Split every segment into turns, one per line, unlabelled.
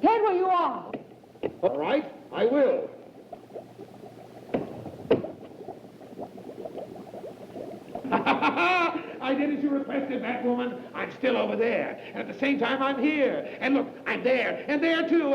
Ted, where you are.
All right, I will. I did as you requested, Batwoman. I'm still over there. And at the same time, I'm here. And look, I'm there. And there, too.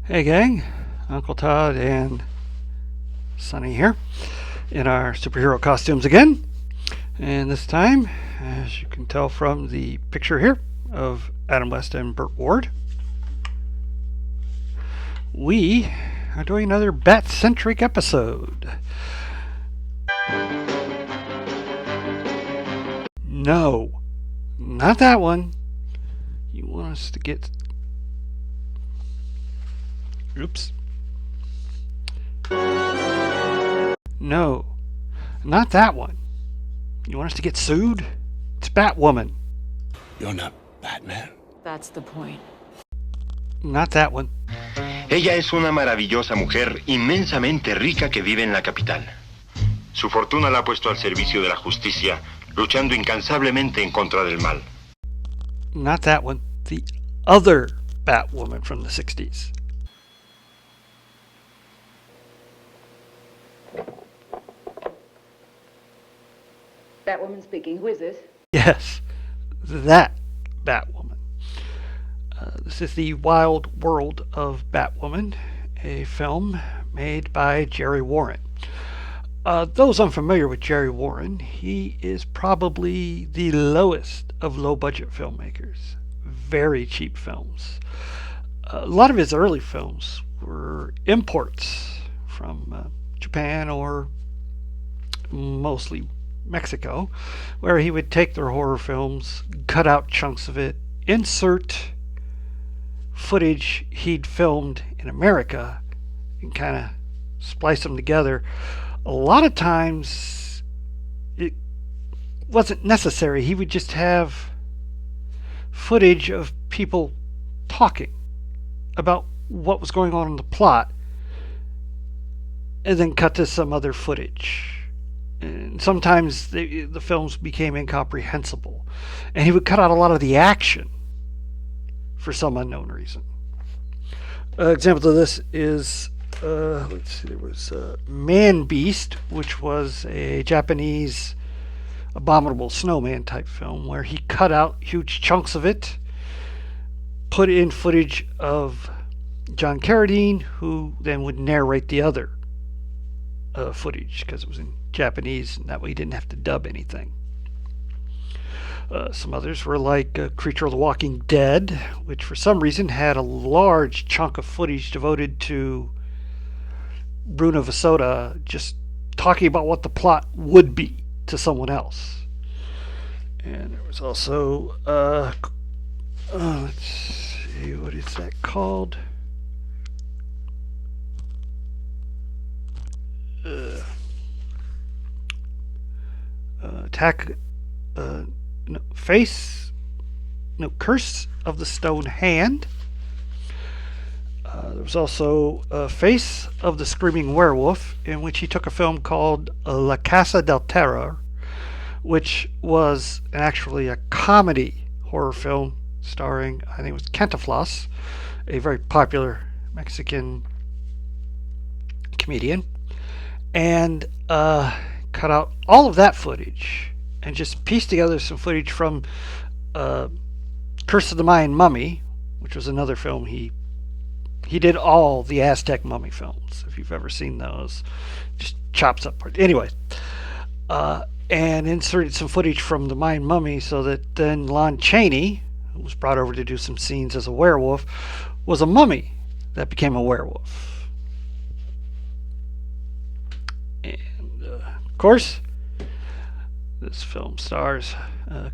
Hey gang, Uncle Todd and Sonny here in our superhero costumes again. And this time, as you can tell from the picture here of Adam West and Burt Ward, we are doing another Bat-centric episode. No, not that one. You want us to get... Oops. No, not that one. You want us to get sued? It's Batwoman.
You're not Batman.
That's the point.
Not that one.
Ella es una maravillosa mujer inmensamente rica que vive en la capital. Su fortuna la ha puesto al servicio de la justicia, luchando incansablemente en contra del mal.
Not that one. The other Batwoman from the 60s.
Batwoman speaking. Who is this?
Yes, that Batwoman. This is the Wild World of Batwoman, a film made by Jerry Warren. Those unfamiliar with Jerry Warren, he is probably the lowest of low-budget filmmakers. Very cheap films. A lot of his early films were imports from Japan or mostly Mexico, where he would take their horror films, cut out chunks of it, insert footage he'd filmed in America, and kind of splice them together. A lot of times it wasn't necessary. He would just have footage of people talking about what was going on in the plot, and then cut to some other footage. And sometimes the films became incomprehensible, and he would cut out a lot of the action for some unknown reason. Example of this is, let's see, there was Man Beast, which was a Japanese abominable snowman type film where he cut out huge chunks of it, put in footage of John Carradine, who then would narrate the other footage because it was in Japanese, and that way you didn't have to dub anything. Some others were like Creature of the Walking Dead, which for some reason had a large chunk of footage devoted to Bruno Vasoda just talking about what the plot would be to someone else. And there was also let's see, what is that called? Curse of the Stone Hand. There was also Face of the Screaming Werewolf, in which he took a film called La Casa del Terror, which was actually a comedy horror film starring, I think it was Cantinflas, a very popular Mexican comedian, and cut out all of that footage and just pieced together some footage from Curse of the Mayan Mummy, which was another film he did all the Aztec mummy films, if you've ever seen those. Just chops up part. Anyway, and inserted some footage from the Mayan Mummy so that then Lon Chaney, who was brought over to do some scenes as a werewolf, was a mummy that became a werewolf. course, this film stars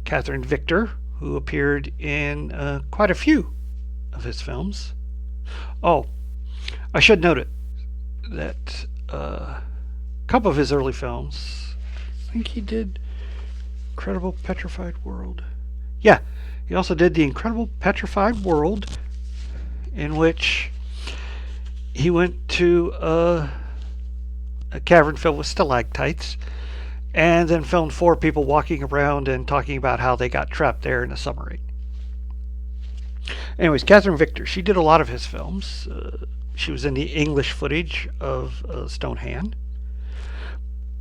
Catherine Victor, who appeared in quite a few of his films. Oh, I should note it that a couple of his early films, I think he did Incredible Petrified World. Yeah, he also did The Incredible Petrified World, in which he went to a cavern filled with stalactites and then filmed 4 people walking around and talking about how they got trapped there in a submarine. Anyways, Catherine Victor, she did a lot of his films. She was in the English footage of Stonehand.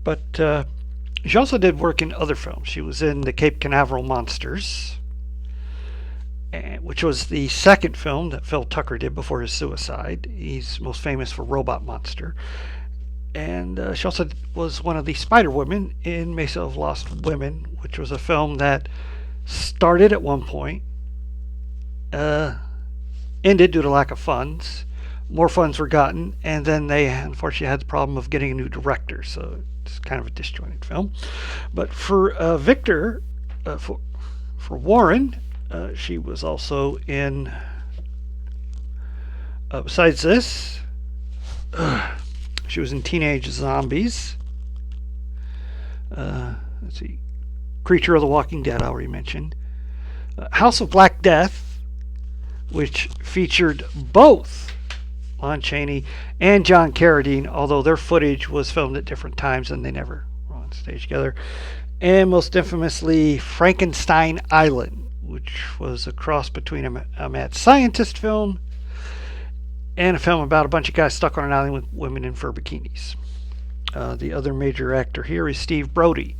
But she also did work in other films. She was in The Cape Canaveral Monsters, which was the second film that Phil Tucker did before his suicide. He's most famous for Robot Monster. And she also was one of the Spider Women in Mesa of Lost Women, which was a film that started at one point, ended due to lack of funds. More funds were gotten, and then they unfortunately had the problem of getting a new director, so it's kind of a disjointed film. But for Victor, for Warren, she was also in, besides this, she was in Teenage Zombies. Let's see, Creature of the Walking Dead, I already mentioned. House of Black Death, which featured both Lon Chaney and John Carradine, although their footage was filmed at different times and they never were on stage together. And most infamously, Frankenstein Island, which was a cross between a mad scientist film and a film about a bunch of guys stuck on an island with women in fur bikinis. The other major actor here is Steve Brody.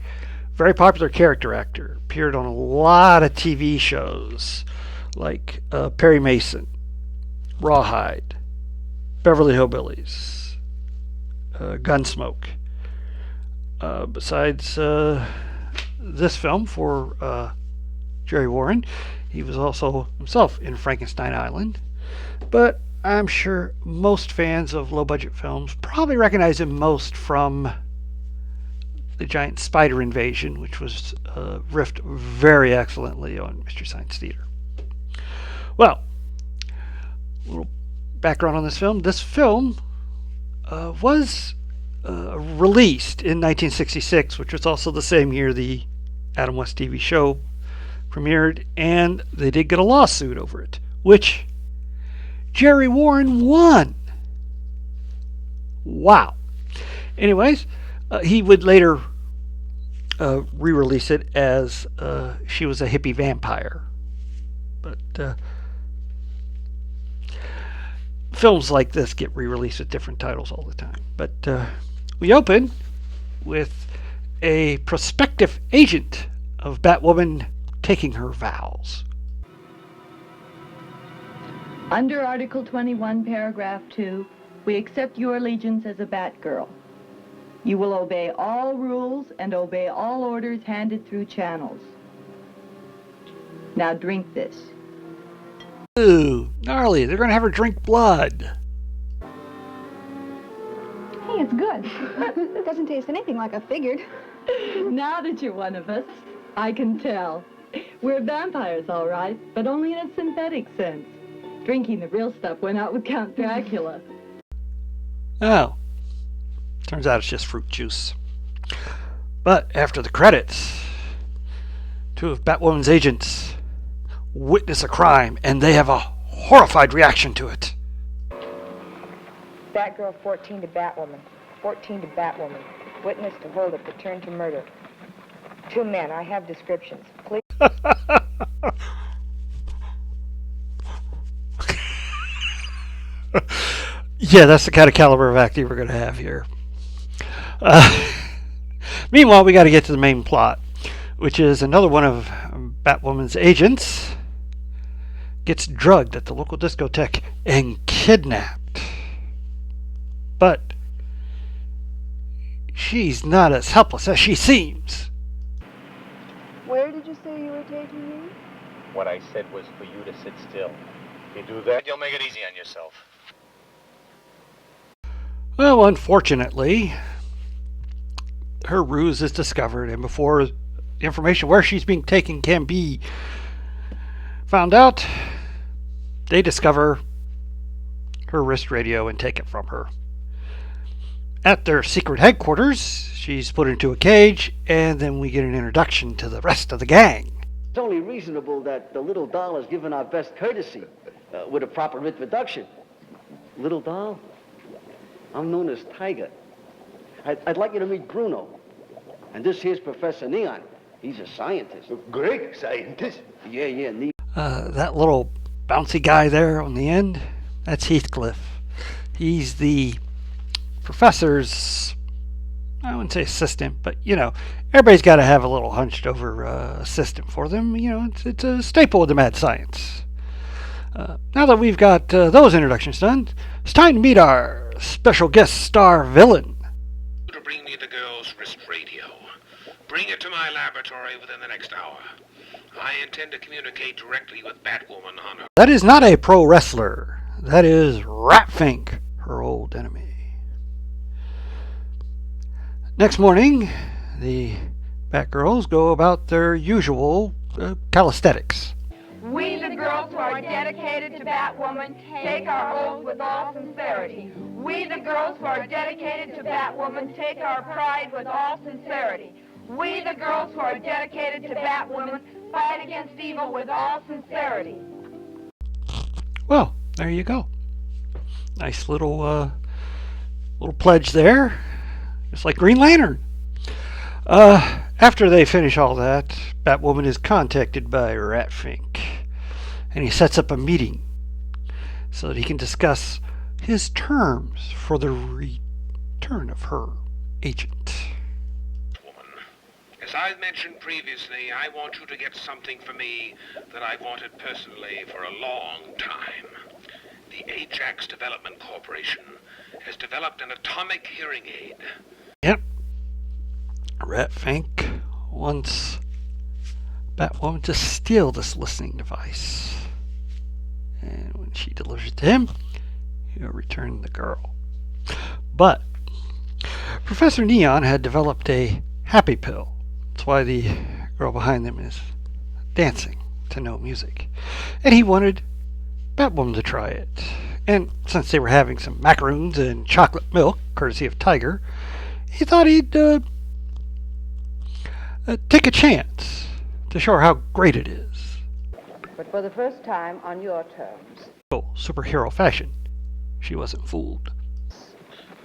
Very popular character actor. Appeared on a lot of TV shows like Perry Mason, Rawhide, Beverly Hillbillies, Gunsmoke. Besides this film for Jerry Warren, he was also himself in Frankenstein Island. But I'm sure most fans of low-budget films probably recognize him most from The Giant Spider Invasion, which was riffed very excellently on Mystery Science Theater. Well, a little background on this film. This film was released in 1966, which was also the same year the Adam West TV show premiered, and they did get a lawsuit over it, which Jerry Warren won. Wow. Anyways, he would later re-release it as She Was a Hippie Vampire. But films like this get re-released with different titles all the time. But we open with a prospective agent of Batwoman taking her vows.
Under Article 21, Paragraph 2, we accept your allegiance as a Batgirl. You will obey all rules and obey all orders handed through channels. Now drink this.
Ooh, gnarly. They're going to have her drink blood.
Hey, it's good. It doesn't taste anything like I figured.
Now that you're one of us, I can tell. We're vampires, all right, but only in a synthetic sense. Drinking the real stuff went out with Count Dracula.
Oh. Turns out it's just fruit juice. But after the credits, 2 of Batwoman's agents witness a crime, and they have a horrified reaction to it.
Batgirl 14 to Batwoman. 14 to Batwoman. Witness to holdup, return to murder. 2 men. I have descriptions. Please.
Yeah, that's the kind of caliber of acting we're going to have here. Meanwhile, we got to get to the main plot, which is another one of Batwoman's agents gets drugged at the local discotheque and kidnapped. But she's not as helpless as she seems.
Where did you say you were taking me?
What I said was for you to sit still. If you do that, you'll make it easy on yourself.
Well, unfortunately, her ruse is discovered, and before information where she's being taken can be found out, they discover her wrist radio and take it from her. At their secret headquarters, she's put into a cage, and then we get an introduction to the rest of the gang.
It's only reasonable that the little doll is given our best courtesy with a proper introduction. Little doll, I'm known as Tiger. I'd like you to meet Bruno. And this here's Professor Neon. He's a scientist.
Great scientist.
Yeah, neat.
That little bouncy guy there on the end, that's Heathcliff. He's the professor's, I wouldn't say assistant, but everybody's got to have a little hunched over assistant for them. It's a staple of the mad science. Now that we've got those introductions done, it's time to meet our special guest star villain.
To bring me the girl's wrist radio. Bring it to my laboratory within the next hour. I intend to communicate directly with Batwoman on her.
That is not a pro wrestler. That is Ratfink, her old enemy. Next morning, the Batgirls go about their usual calisthenics.
We, the girls who are dedicated to Batwoman, take our oath with all sincerity. We, the girls who are dedicated to Batwoman, take our pride with all sincerity. We, the girls who are dedicated to Batwoman, fight against evil with all sincerity.
Well, there you go. Nice little pledge there. Just like Green Lantern. After they finish all that, Batwoman is contacted by Ratfink, and he sets up a meeting so that he can discuss his terms for the return of her agent.
As I mentioned previously, I want you to get something for me that I've wanted personally for a long time. The Ajax Development Corporation has developed an atomic hearing aid.
Yep. Ratfink wants Batwoman to steal this listening device. And when she delivers it to him, he'll return the girl. But Professor Neon had developed a happy pill. That's why the girl behind them is dancing to no music. And he wanted Batwoman to try it. And since they were having some macaroons and chocolate milk, courtesy of Tiger, he thought he'd take a chance to show her how great it is.
But for the first time, on your terms.
Oh, superhero fashion. She wasn't fooled.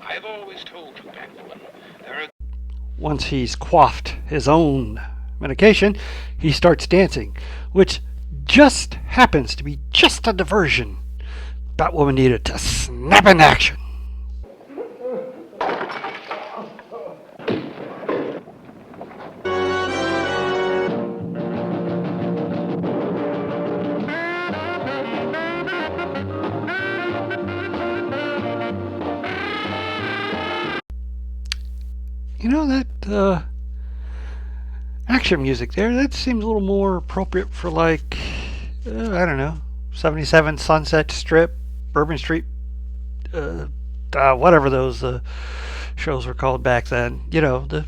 I've always told you, Batwoman, there are...
Once he's quaffed his own medication, he starts dancing, which just happens to be just a diversion Batwoman needed to snap in action. That action music there, that seems a little more appropriate for I don't know, 77 Sunset Strip, Bourbon Street, whatever those shows were called back then. The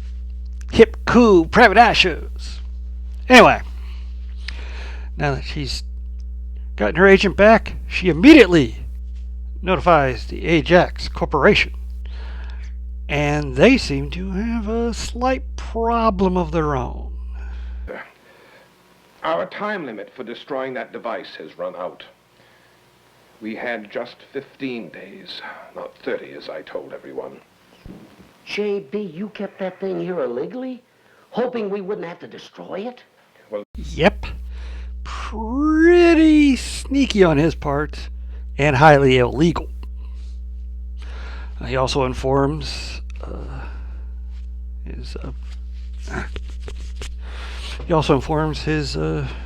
hip, cool, private eye shows. Anyway, now that she's gotten her agent back, she immediately notifies the Ajax Corporation. And they seem to have a slight problem of their own.
Our time limit for destroying that device has run out. We had just 15 days, not 30 as I told everyone.
JB, you kept that thing here illegally? Hoping we wouldn't have to destroy it?
Well,
yep. Pretty sneaky on his part, and highly illegal. He also informs his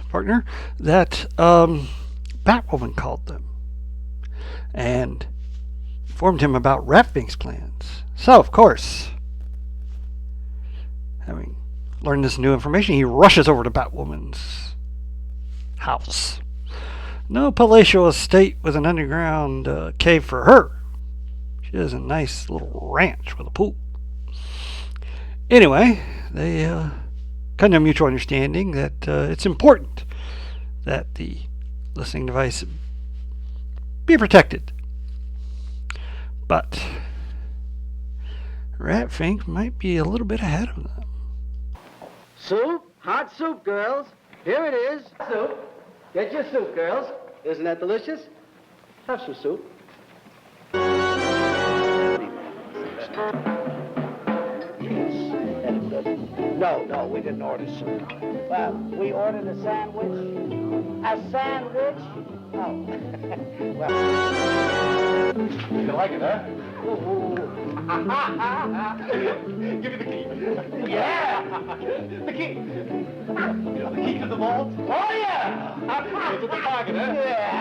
partner that Batwoman called them and informed him about Ratfink's plans. So, of course, having learned this new information, he rushes over to Batwoman's house. No palatial estate with an underground cave for her. She has a nice little ranch with a pool. Anyway, they come to a mutual understanding that it's important that the listening device be protected. But Rat Fink might be a little bit ahead of them.
Soup? Hot soup, girls. Here it is. Soup. Get your soup, girls. Isn't that delicious? Have some soup.
No, we didn't order soup. Well, we ordered a sandwich. A sandwich? Oh. Well.
You like it, huh?
Give me the key. Yeah! The key. You know the key to the vault? Oh, yeah!
It's at the pocket, huh?
Yeah!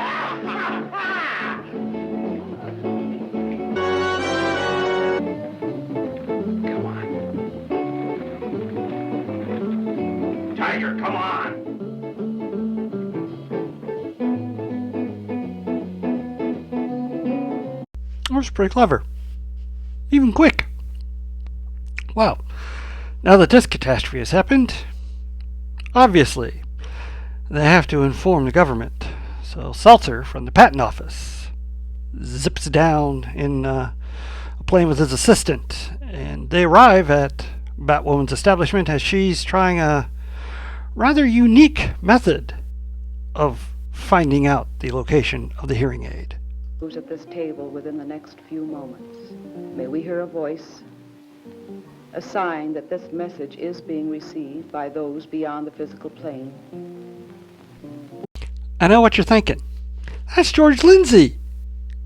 Tiger, come on!
That was pretty clever. Even quick. Well, now that this catastrophe has happened, obviously, they have to inform the government. So Seltzer from the patent office zips down in a plane with his assistant, and they arrive at Batwoman's establishment as she's trying a rather unique method of finding out the location of the hearing aid.
Who's at this table within the next few moments? May we hear a voice, a sign that this message is being received by those beyond the physical plane.
I know what you're thinking. That's George Lindsay,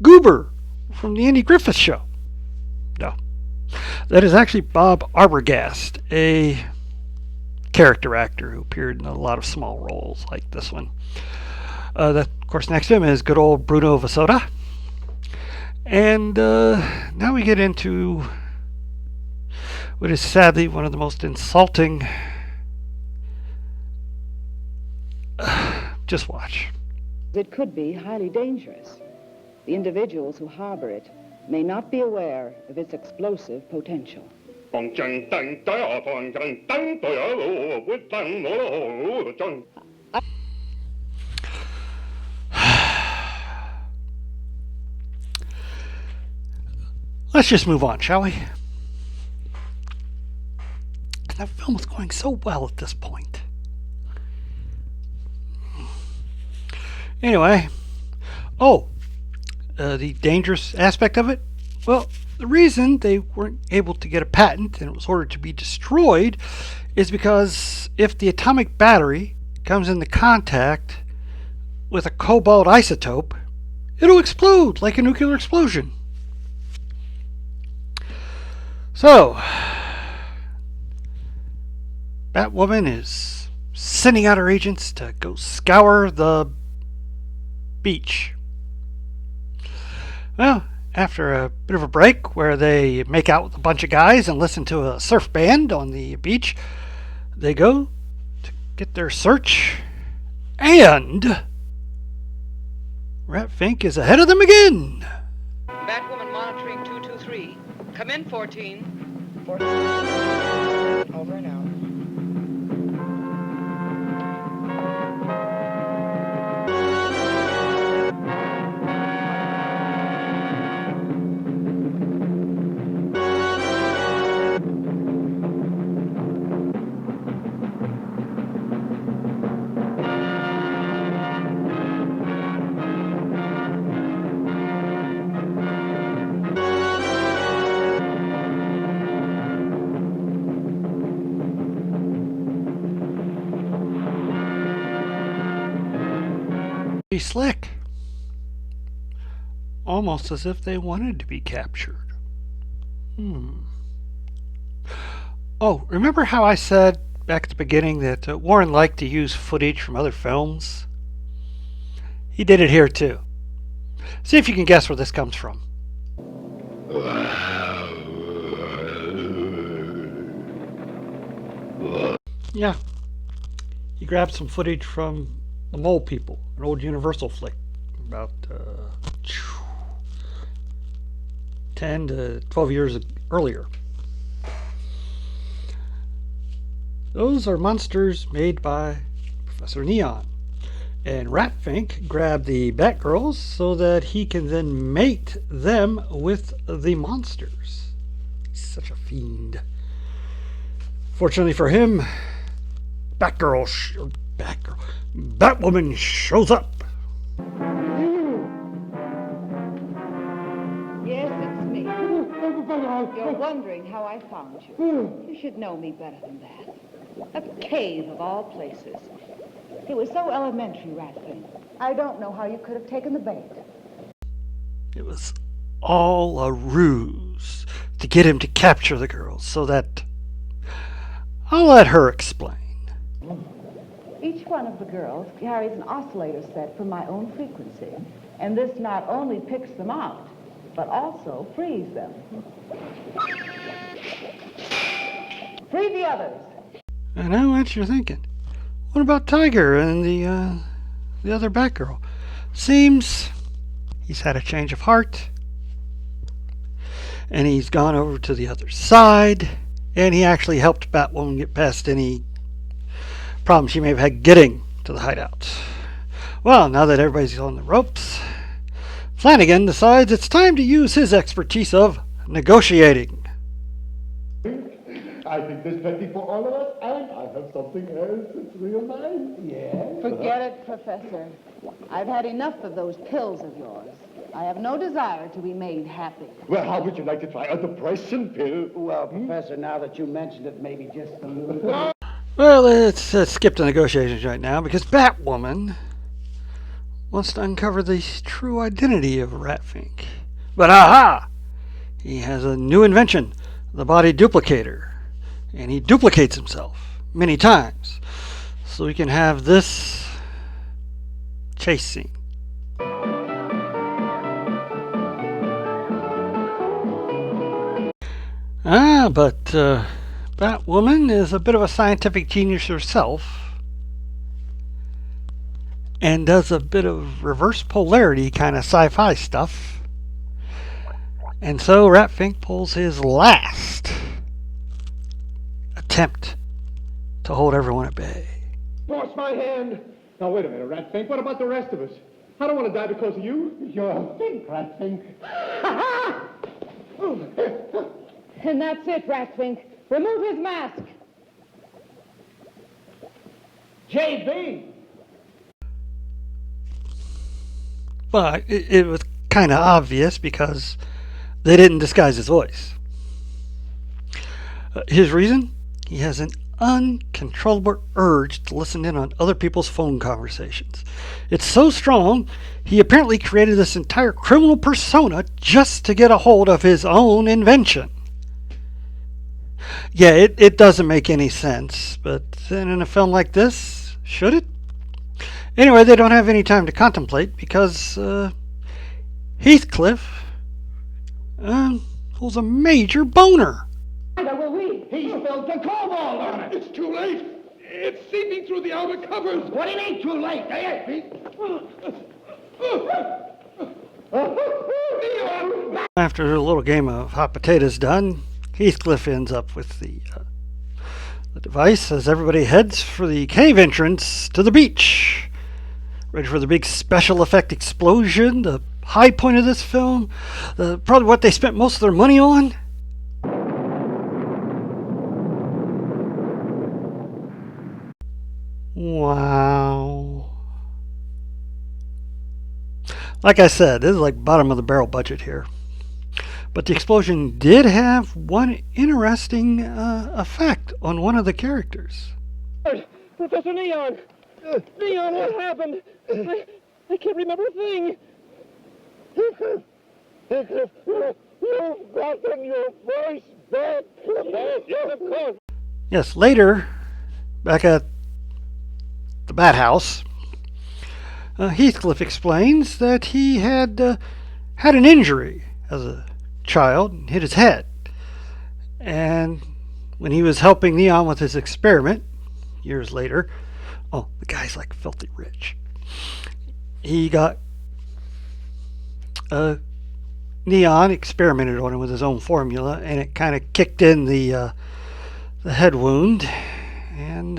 Goober, from the Andy Griffith Show. No. That is actually Bob Arbogast, a character actor who appeared in a lot of small roles like this one. Of course, next to him is good old Bruno Vasoda. And now we get into what is sadly one of the most insulting. Just watch.
It could be highly dangerous. The individuals who harbor it may not be aware of its explosive potential.
Let's just move on, shall we? That film is going so well at this point. Anyway, the dangerous aspect of it? Well, the reason they weren't able to get a patent and it was ordered to be destroyed is because if the atomic battery comes into contact with a cobalt isotope, it'll explode like a nuclear explosion. So, Batwoman is sending out her agents to go scour the beach. Well, after a bit of a break where they make out with a bunch of guys and listen to a surf band on the beach, they go to get their search, and Rat Fink is ahead of them again.
Batwoman monitoring 223. Come in, 14.
14. Over and out.
Slick. Almost as if they wanted to be captured. Oh, remember how I said back at the beginning that Warren liked to use footage from other films? He did it here too. See if you can guess where this comes from. Yeah. He grabbed some footage from The Mole People, an old Universal flick, about 10 to 12 years earlier. Those are monsters made by Professor Neon. And Ratfink grabbed the Batgirls so that he can then mate them with the monsters. He's such a fiend. Fortunately for him, Batwoman shows up.
Yes, it's me. You're wondering how I found you. You should know me better than that. A cave of all places. It was so elementary, Ratfin. I don't know how you could have taken the bait.
It was all a ruse to get him to capture the girls so that... I'll let her explain.
Each one of the girls carries an oscillator set for my own frequency, and this not only picks them out, but also frees them. Free the others.
I know what you're thinking. What about Tiger and the other Batgirl? Seems he's had a change of heart, and he's gone over to the other side, and he actually helped Batwoman get past any problem she may have had getting to the hideout. Well, now that everybody's on the ropes, Flanagan decides it's time to use his expertise of negotiating.
I think there's plenty for all of us, and I have something else that's real nice. Yeah?
Forget it, Professor. I've had enough of those pills of yours. I have no desire to be made happy.
Well, how would you like to try a depression pill?
Well, Professor, now that you mentioned it, maybe just a little...
Well, let's skip the negotiations right now, because Batwoman wants to uncover the true identity of Ratfink. But aha! He has a new invention, the body duplicator. And he duplicates himself many times. So we can have this chase scene. But Batwoman is a bit of a scientific genius herself and does a bit of reverse polarity kind of sci-fi stuff. And so Ratfink pulls his last attempt to hold everyone at bay.
Force my hand. Now, wait a minute, Ratfink. What about the rest of us? I don't want to die because of you. You're a think, Ratfink.
And that's it, Ratfink. Remove his mask.
JB.
But it was kind of obvious because they didn't disguise his voice. His reason? He has an uncontrollable urge to listen in on other people's phone conversations. It's so strong, he apparently created this entire criminal persona just to get a hold of his own invention. Yeah, it doesn't make any sense, but then in a film like this, should it? Anyway, they don't have any time to contemplate because Heathcliff holds a major boner.
He spilled the cobalt on it. It's too late. It's seeping through the outer covers. What do you mean too late?
After a little game of hot potatoes done, Heathcliff ends up with the device as everybody heads for the cave entrance to the beach. Ready for the big special effect explosion, the high point of this film, probably what they spent most of their money on. Wow. Like I said, this is like bottom of the barrel budget here. But the explosion did have one interesting effect on one of the characters.
Professor Neon! Neon, what happened? I can't remember a thing. You've gotten your voice back. Yes, of course.
Yes, later, back at the Bat House, Heathcliff explains that he had had an injury as a child and hit his head. And when he was helping Neon with his experiment, years later, oh, the guy's like filthy rich. He got Neon experimented on him with his own formula, and it kind of kicked in the head wound, and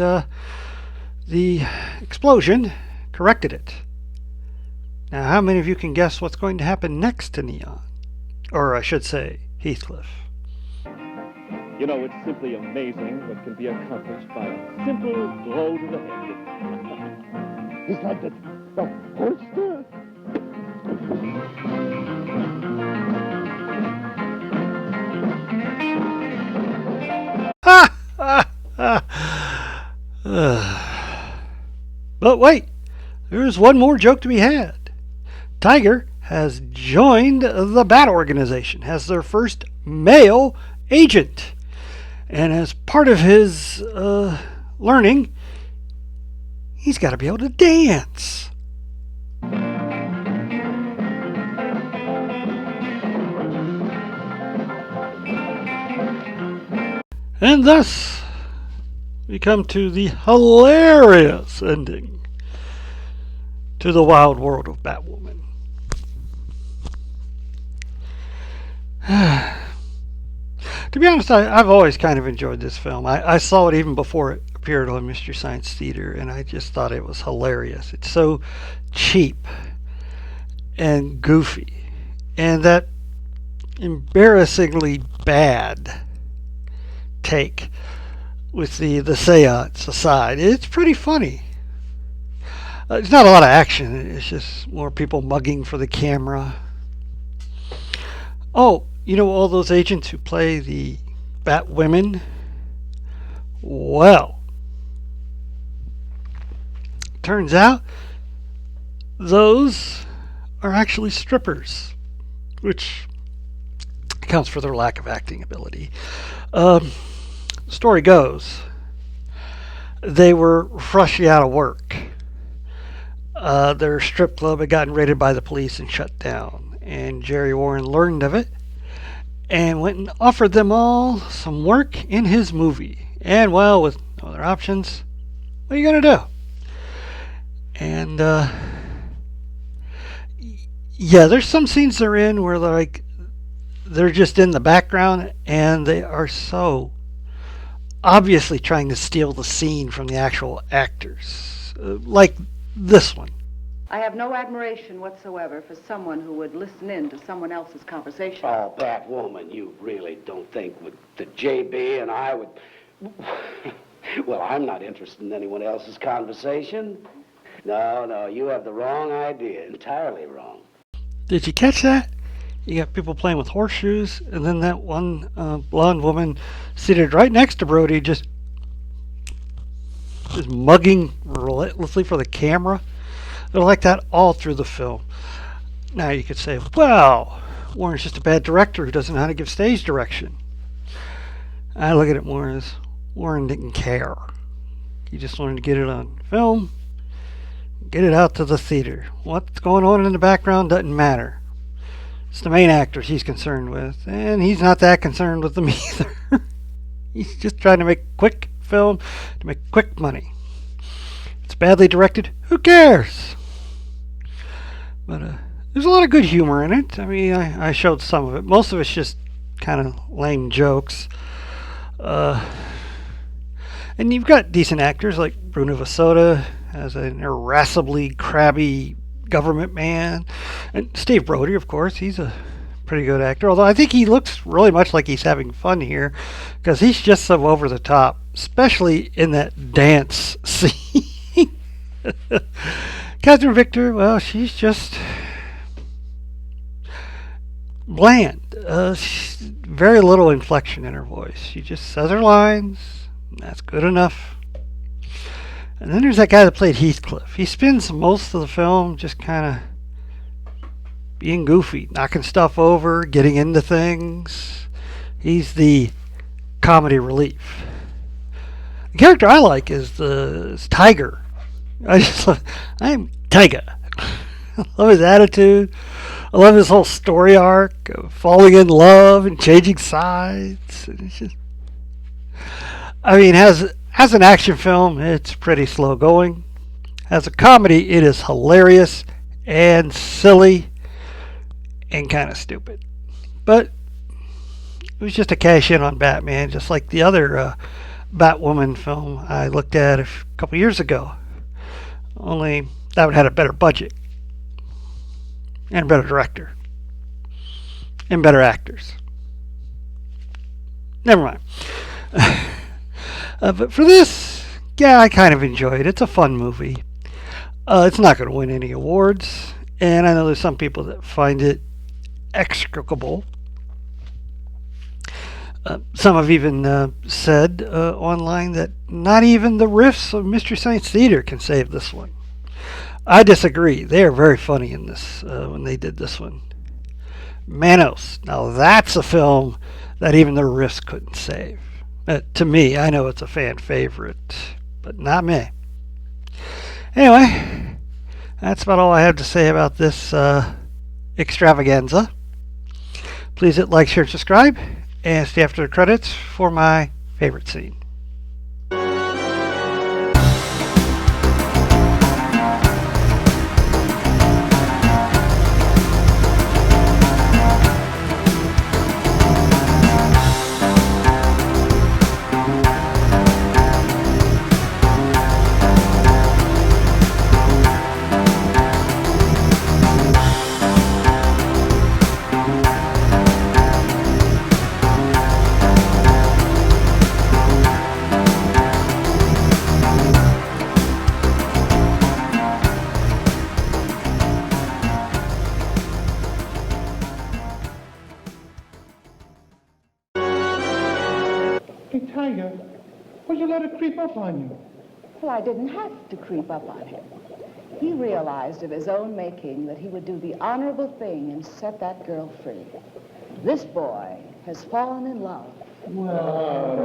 the explosion corrected it. Now, how many of you can guess what's going to happen next to Neon? Or I should say, Heathcliff.
You know, it's simply amazing what can be accomplished by a simple blow to the head.
It's like the holster.
But wait, there's one more joke to be had. Tiger has joined the Bat Organization, has their first male agent. And as part of his learning, he's got to be able to dance. And thus, we come to the hilarious ending to the Wild World of Batwoman. To be honest, I've always kind of enjoyed this film. I saw it even before it appeared on Mystery Science Theater, and I just thought it was hilarious. It's so cheap and goofy, and that embarrassingly bad take with the seance aside, it's pretty funny. There's not a lot of action. It's just more people mugging for the camera. Oh, you know all those agents who play the Batwomen? Well, turns out those are actually strippers, which accounts for their lack of acting ability. Story goes, they were freshly out of work. Their strip club had gotten raided by the police and shut down, and Jerry Warren learned of it and went and offered them all some work in his movie. And, well, with no other options, what are you going to do? And, yeah, there's some scenes they're in where they're just in the background, and they are so obviously trying to steal the scene from the actual actors. Like this one.
I have no admiration whatsoever for someone who would listen in to someone else's conversation.
Oh, Batwoman, you really don't think that JB and I would... Well, I'm not interested in anyone else's conversation. No, you have the wrong idea. Entirely wrong.
Did you catch that? You got people playing with horseshoes, and then that one blonde woman seated right next to Brody just mugging relentlessly for the camera. They're like that all through the film. Now you could say, well, Warren's just a bad director who doesn't know how to give stage direction. I look at it more as Warren didn't care. He just wanted to get it on film, get it out to the theater. What's going on in the background doesn't matter. It's the main actors he's concerned with, and he's not that concerned with them either. He's just trying to make a quick film to make quick money. It's badly directed, who cares? But there's a lot of good humor in it. I mean, I showed some of it. Most of it's just kind of lame jokes. And you've got decent actors like Bruno Vasoda as an irascibly crabby government man. And Steve Brody, of course, he's a pretty good actor. Although I think he looks really much like he's having fun here because he's just so over the top, especially in that dance scene. Catherine Victor, well, she's just bland. Very little inflection in her voice. She just says her lines. That's good enough. And then there's that guy that played Heathcliff. He spends most of the film just kind of being goofy, knocking stuff over, getting into things. He's the comedy relief. The character I like is Tiger. I'm Tiger. I love his attitude. I love his whole story arc of falling in love and changing sides. And it's just, I mean, as an action film, it's pretty slow going. As a comedy, it is hilarious and silly and kind of stupid. But it was just a cash in on Batman, just like the other Batwoman film I looked at a couple years ago. Only that one had a better budget. And a better director. And better actors. Never mind. But for this, yeah, I kind of enjoyed it. It's a fun movie. It's not going to win any awards. And I know there's some people that find it execrable. Some have even said online that not even the riffs of Mystery Science Theater can save this one. I disagree. They are very funny in this when they did this one. Manos. Now that's a film that even the riffs couldn't save. To me, I know it's a fan favorite, but not me. Anyway, that's about all I have to say about this extravaganza. Please hit like, share, and subscribe, and stay after the credits for my favorite scene.
Tiger, why'd you let it creep up on you?
Well, I didn't have to creep up on him. He realized of his own making that he would do the honorable thing and set that girl free. This boy has fallen in love.
Well,